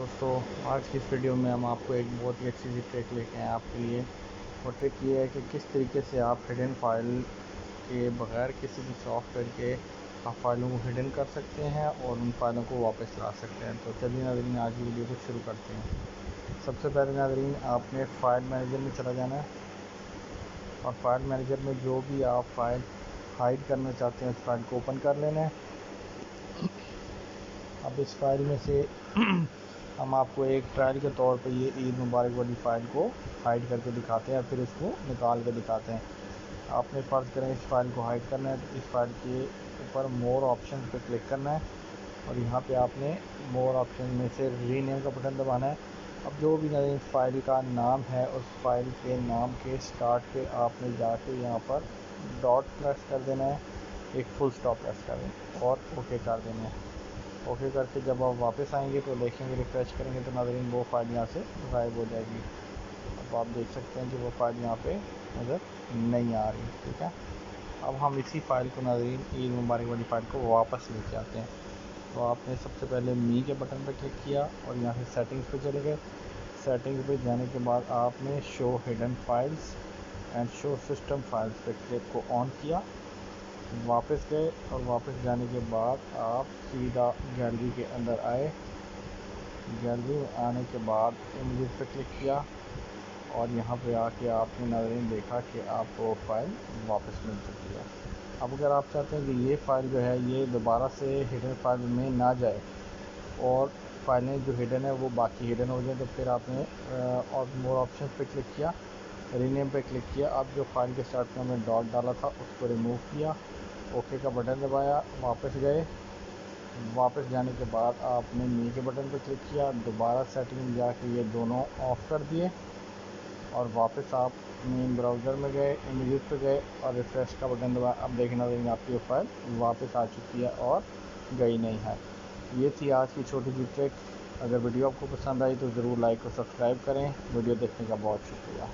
दोस्तों, आज की इस वीडियो में हम आपको एक बहुत ही अच्छी सी ट्रिक लेके आए आपके लिए। और ट्रिक ये है कि किस तरीके से आप हिडन फाइल के बगैर किसी भी सॉफ्टवेयर के आप फाइलों को हिडन कर सकते हैं और उन फाइलों को वापस ला सकते हैं। तो चलिए नाज़रीन, आज की वीडियो को शुरू करते हैं। सबसे पहले नाज़रीन, आपने फ़ाइल मैनेजर में चला जाना है और फाइल मैनेजर में जो भी आप फाइल हाइड करना चाहते हैं उस फाइल को ओपन कर लेना है। अब इस फाइल में से हम आपको एक ट्रायल के तौर पे ये ईद मुबारक वाली फ़ाइल को हाइड करके दिखाते हैं और फिर इसको निकाल के दिखाते हैं। आपने फ़र्ज़ करें इस फाइल को हाइड करना है तो इस फाइल के ऊपर मोर ऑप्शन पे क्लिक करना है और यहाँ पे आपने मोर ऑप्शन में से रीनेम का बटन दबाना है। अब जो भी नई फाइल का नाम है उस फाइल के नाम के स्टार्ट पे आपने जाके यहाँ पर डॉट प्रेस कर देना है, एक फुल स्टॉप प्रेस कर देना और ओके कर देना है। ओके करके जब आप वापस आएंगे तो देखेंगे, रिफ़्रेश करेंगे तो नाज़रीन वो फाइल यहाँ से गायब हो जाएगी। अब आप देख सकते हैं कि वो फाइल यहाँ पे नज़र नहीं आ रही। ठीक है, अब हम इसी फ़ाइल को नाज़रीन ईद मुबारक वाली फ़ाइल को वापस लेके आते हैं। तो आपने सबसे पहले मी के बटन पर क्लिक किया और यहाँ से सेटिंग्स पे चले गए। सेटिंग्स पे जाने के बाद आपने show hidden files and show system files पे क्लिक को ऑन किया, वापस गए और वापस जाने के बाद आप सीधा गैलरी के अंदर आए। गैलरी में आने के बाद इमेजेस पे क्लिक किया और यहाँ पे आके आपने नाज़रीन देखा कि आपको फ़ाइल वापस मिल चुकी है। अब अगर आप चाहते हैं कि ये फ़ाइल जो है ये दोबारा से हिडन फाइल में ना जाए और फाइलें जो हिडन है वो बाकी हिडन हो जाए, तो फिर आपने और मोर ऑप्शन पे क्लिक किया, रीनेम पे क्लिक किया। अब जो फाइल के स्टार्ट में हमने डॉट डाला था उसको रिमूव किया, ओके का बटन दबाया, वापस गए। वापस जाने के बाद आपने मी के बटन पर क्लिक किया, दोबारा सेटिंग में जाके ये दोनों ऑफ़ कर दिए और वापस आप मेन ब्राउज़र में गए, इमेजेस पे गए और रिफ़्रेश का बटन दबाया। अब देखना देंगे आपकी वो फाइल वापस आ चुकी है और गई नहीं है। ये थी आज की छोटी सी ट्रिक। अगर वीडियो आपको पसंद आई तो ज़रूर लाइक और सब्सक्राइब करें। वीडियो देखने का बहुत शुक्रिया।